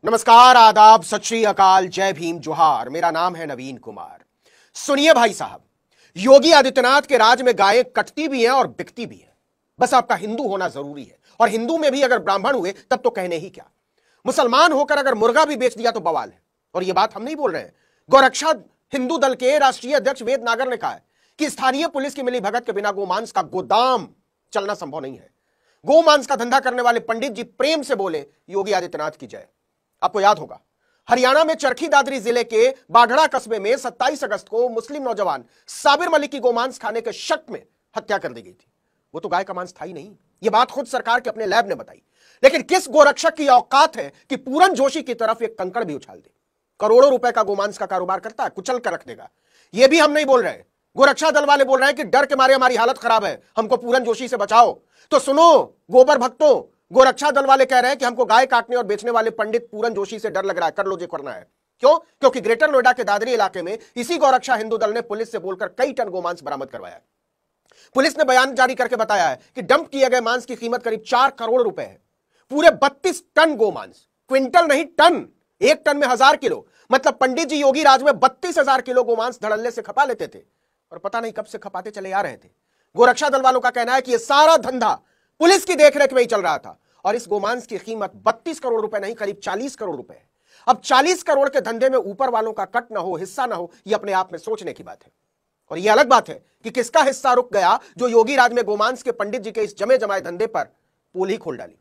नमस्कार, आदाब, सत श्री अकाल, जय भीम, जोहार। मेरा नाम है नवीन कुमार। सुनिए भाई साहब, योगी आदित्यनाथ के राज में गायें कटती भी हैं और बिकती भी हैं। बस आपका हिंदू होना जरूरी है, और हिंदू में भी अगर ब्राह्मण हुए तब तो कहने ही क्या। मुसलमान होकर अगर मुर्गा भी बेच दिया तो बवाल है। और यह बात हम नहीं बोल रहे हैं, गौरक्षा हिंदू दल के राष्ट्रीय अध्यक्ष वेद नागर ने कहा है कि स्थानीय पुलिस की मिलीभगत के बिना गोमांस का गोदाम चलना संभव नहीं है। गोमांस का धंधा करने वाले पंडित जी प्रेम से बोले, योगी आदित्यनाथ की जय। आपको याद होगा, हरियाणा में चरखी दादरी जिले के बाढ़ड़ा कस्बे में 27 अगस्त को मुस्लिम नौजवान साबिर मलिक की गोमांस खाने के शक में हत्या कर दी गई थी। वो तो गाय का मांस था ही नहीं। यह बात खुद सरकार के अपने लैब ने बताई। लेकिन किस गोरक्षक की औकात है कि पूरन जोशी की तरफ एक कंकड़ भी उछाल दे। करोड़ों रुपए का गोमांस का कारोबार करता है, कुचल कर रख देगा। यह भी हम नहीं बोल रहे, गोरक्षा दल वाले बोल रहे हैं कि डर के मारे हमारी हालत खराब है, हमको पूरन जोशी से बचाओ। तो सुनो गोबर भक्तों, गोरक्षा दल वाले कह रहे हैं कि हमको गाय काटने और बेचने वाले पंडित पूरन जोशी से डर लग रहा है, कर लो जो करना है। क्यों? क्योंकि ग्रेटर नोएडा के दादरी इलाके में इसी गोरक्षा हिंदू दल ने पुलिस से बोलकर कई टन गोमांस बरामद करवाया। पुलिस ने बयान जारी करके बताया है कि डंप किए गए मांस की कीमत करीब 4 करोड़ रुपए है। पूरे 32 टन गोमांस, क्विंटल नहीं टन। एक टन में 1000 किलो, मतलब पंडित जी योगी राज में 32,000 किलो गोमांस धड़ल्ले से खपा लेते थे, और पता नहीं कब से खपाते चले आ रहे थे। गोरक्षा दल वालों का कहना है कि यह सारा धंधा पुलिस की देखरेख में ही चल रहा था, और इस गोमांस की कीमत 32 करोड़ रुपए नहीं, करीब 40 करोड़ रुपए है। अब 40 करोड़ के धंधे में ऊपर वालों का कट ना हो, हिस्सा ना हो, यह अपने आप में सोचने की बात है। और यह अलग बात है कि किसका हिस्सा रुक गया जो योगी राज में गोमांस के पंडित जी के इस जमे जमाए धंधे पर पोल ही खोल डाली।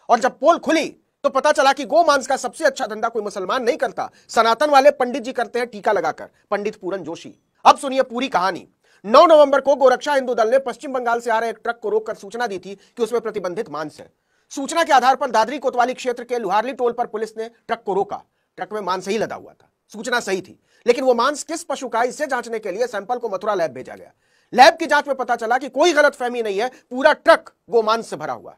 और जब पोल खुली तो पता चला कि गोमांस का सबसे अच्छा धंधा कोई मुसलमान नहीं करता, सनातन वाले पंडित जी करते हैं, टीका लगाकर, पंडित पूरन जोशी। अब सुनिए पूरी कहानी। 9 नवंबर को गोरक्षा हिंदू दल ने पश्चिम बंगाल से आ रहे एक ट्रक को रोककर सूचना दी थी कि उसमें प्रतिबंधित मांस है। सूचना के आधार पर दादरी कोतवाली क्षेत्र के लुहारली टोल पर पुलिस ने ट्रक को रोका। ट्रक में मांस ही लदा हुआ था, सूचना सही थी, लेकिन वो मांस किस पशु का, इसे जांचने के लिए सैंपल को मथुरा लैब भेजा गया। लैब की जांच में पता चला कि कोई गलतफहमी नहीं है, पूरा ट्रक गोमांस से भरा हुआ।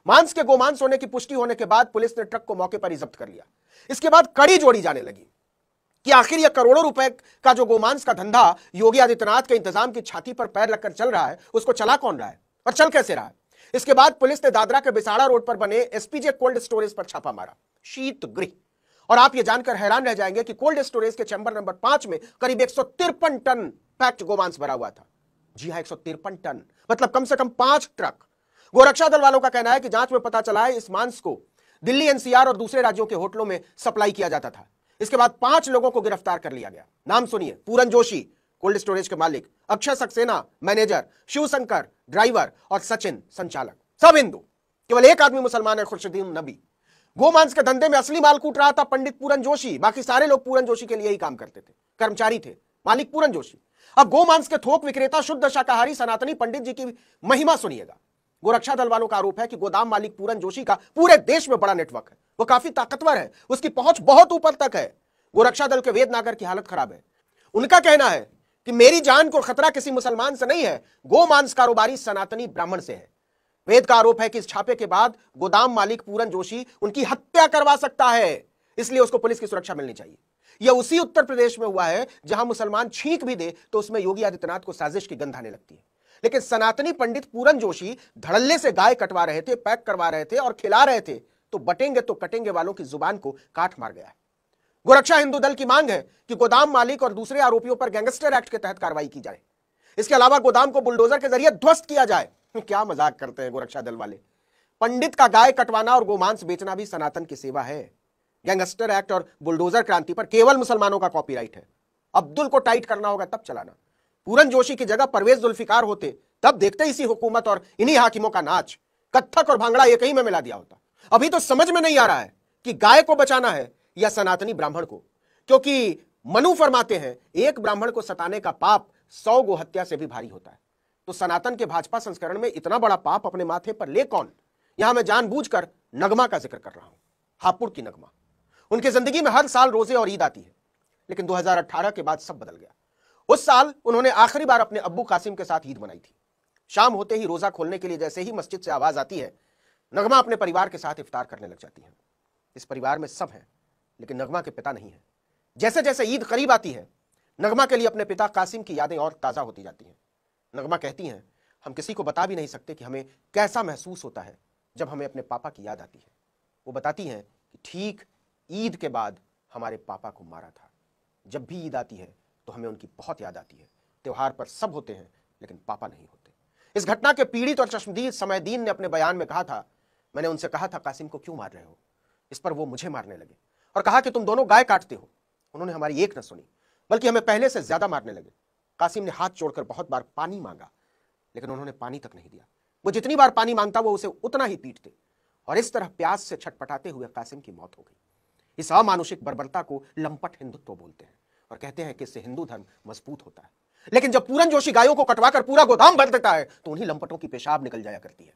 मांस के गोमांस होने की पुष्टि होने के बाद पुलिस ने ट्रक को मौके पर ही जब्त कर लिया। इसके बाद कड़ी जोड़ी जाने लगी कि आखिर यह करोड़ों रुपए का जो गोमांस का धंधा योगी आदित्यनाथ के इंतजाम की छाती पर पैर रखकर चल रहा है, उसको चला कौन रहा है और चल कैसे रहा है। इसके बाद पुलिस ने दादरा के बिसाड़ा रोड पर बने एसपीजे कोल्ड स्टोरेज पर छापा मारा, शीत गृह। और आप यह जानकर हैरान रह जाएंगे कि कोल्ड स्टोरेज के चैंबर नंबर 5 में करीब 153 टन पैक्ड गोमांस भरा हुआ था। जी हां, 153 टन, मतलब कम से कम 5 ट्रक। गोरक्षा दल वालों का कहना है कि जांच में पता चला है इस मांस को दिल्ली, एनसीआर और दूसरे राज्यों के होटलों में सप्लाई किया जाता था। इसके बाद 5 लोगों को गिरफ्तार कर लिया गया। नाम सुनिए, पूरन जोशी कोल्ड स्टोरेज के मालिक, अक्षय सक्सेना मैनेजर, शिवशंकर ड्राइवर और सचिन संचालक, सब हिंदू। केवल एक आदमी मुसलमान है, खुर्शीदीन नबी। गोमांस के धंधे में असली माल कूट रहा था पंडित पूरन जोशी। बाकी सारे लोग पूरन जोशी के लिए ही काम करते थे, कर्मचारी थे, मालिक पूरन जोशी। अब गोमांस के थोक विक्रेता शुद्ध शाकाहारी सनातनी पंडित जी की महिमा सुनिएगा। गोरक्षा दल वालों का आरोप है कि गोदाम मालिक पूरन जोशी का पूरे देश में बड़ा नेटवर्क है, वो काफी ताकतवर है, उसकी पहुंच बहुत ऊपर तक है। गोरक्षा दल के वेद नागर की हालत खराब है। उनका कहना है कि मेरी जान को खतरा किसी मुसलमान से नहीं है, गोमांस कारोबारी सनातनी ब्राह्मण से है। वेद का आरोप है कि इस छापे के बाद गोदाम मालिक पूरन जोशी उनकी हत्या करवा सकता है, इसलिए उसको पुलिस की सुरक्षा मिलनी चाहिए। यह उसी उत्तर प्रदेश में हुआ है जहां मुसलमान छींक भी दे तो उसमें योगी आदित्यनाथ को साजिश की गंध आने लगती है। लेकिन सनातनी पंडित पूरन जोशी धड़ल्ले से गाय कटवा रहे थे, पैक करवा रहे थे और खिला रहे थे, तो बटेंगे तो कटेंगे वालों की जुबान को काट मार गया है। गोरक्षा हिंदू दल की मांग है कि गोदाम मालिक और दूसरे आरोपियों पर गैंगस्टर एक्ट के तहत कार्रवाई की जाए। इसके अलावा गोदाम को बुलडोजर के जरिए ध्वस्त किया जाए। क्या मजाक करते हैं गोरक्षा दल वाले। पंडित का गाय कटवाना और गोमांस बेचना भी सनातन की सेवा है। गैंगस्टर एक्ट और बुलडोजर क्रांति पर केवल मुसलमानों का कॉपीराइट है। अब्दुल को टाइट करना होगा तब चलाना। पूरन जोशी की जगह परवेज जुल्फिकार होते, तब देखते इसी हुकूमत और इन्हीं हाकिमों का नाच। कत्थक और भांगड़ा एक ही में मिला दिया होता। अभी तो समझ में नहीं आ रहा है कि गाय को बचाना है या सनातनी ब्राह्मण को, क्योंकि मनु फरमाते हैं एक ब्राह्मण को सताने का पाप 100 गोहत्या से भी भारी होता है। तो सनातन के भाजपा संस्करण में इतना बड़ा पाप अपने माथे पर ले कौन। यहां मैं जानबूझकर नगमा का जिक्र कर रहा हूं, हापुड़ की नगमा। उनकी जिंदगी में हर साल रोजे और ईद आती है, लेकिन 2018 के बाद सब बदल गया। उस साल उन्होंने आखिरी बार अपने अब्बू कासिम के साथ ईद मनाई थी। शाम होते ही रोजा खोलने के लिए जैसे ही मस्जिद से आवाज आती है, नगमा अपने परिवार के साथ इफ्तार करने लग जाती है। इस परिवार में सब है, लेकिन नगमा के पिता नहीं है। जैसे जैसे ईद करीब आती है, नगमा के लिए अपने पिता कासिम की यादें और ताजा होती जाती हैं। नगमा कहती हैं, हम किसी को बता भी नहीं सकते कि हमें कैसा महसूस होता है जब हमें अपने पापा की याद आती है। वो बताती हैं कि ठीक ईद के बाद हमारे पापा को मारा था। जब भी ईद आती है तो हमें उनकी बहुत याद आती है। त्योहार पर सब होते हैं लेकिन पापा नहीं होते। इस घटना के पीड़ित और चश्मदीद समयदीन ने अपने बयान में कहा था, मैंने उनसे कहा था कासिम को क्यों मार रहे हो। इस पर वो मुझे मारने लगे और कहा कि तुम दोनों गाय काटते हो। उन्होंने हमारी एक न सुनी बल्कि हमें पहले से ज्यादा मारने लगे। कासिम ने हाथ जोड़कर बहुत बार पानी मांगा लेकिन उन्होंने पानी तक नहीं दिया। वो जितनी बार पानी मांगता वो उसे उतना ही पीटते और इस तरह प्यास से छटपटाते हुए कासिम की मौत हो गई। इस अमानुषिक बर्बरता को लंपट हिंदुत्व बोलते हैं और कहते हैं कि इससे हिंदू धर्म मजबूत होता है। लेकिन जब पूरन जोशी गायों को कटवाकर पूरा गोदाम भर देता है तो उन्हीं लंपटों की पेशाब निकल जाया करती है।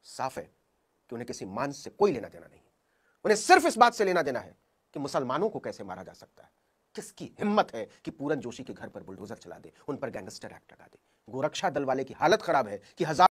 साफ है कि उन्हें किसी मांस से कोई लेना देना नहीं। उन्हें सिर्फ इस बात से लेना देना है कि मुसलमानों को कैसे मारा जा सकता है। किसकी हिम्मत है कि पूरन जोशी के घर पर बुलडोजर चला दे, उन पर गैंगस्टर एक्ट लगा दे। गोरक्षा दल वाले की हालत खराब है कि हजार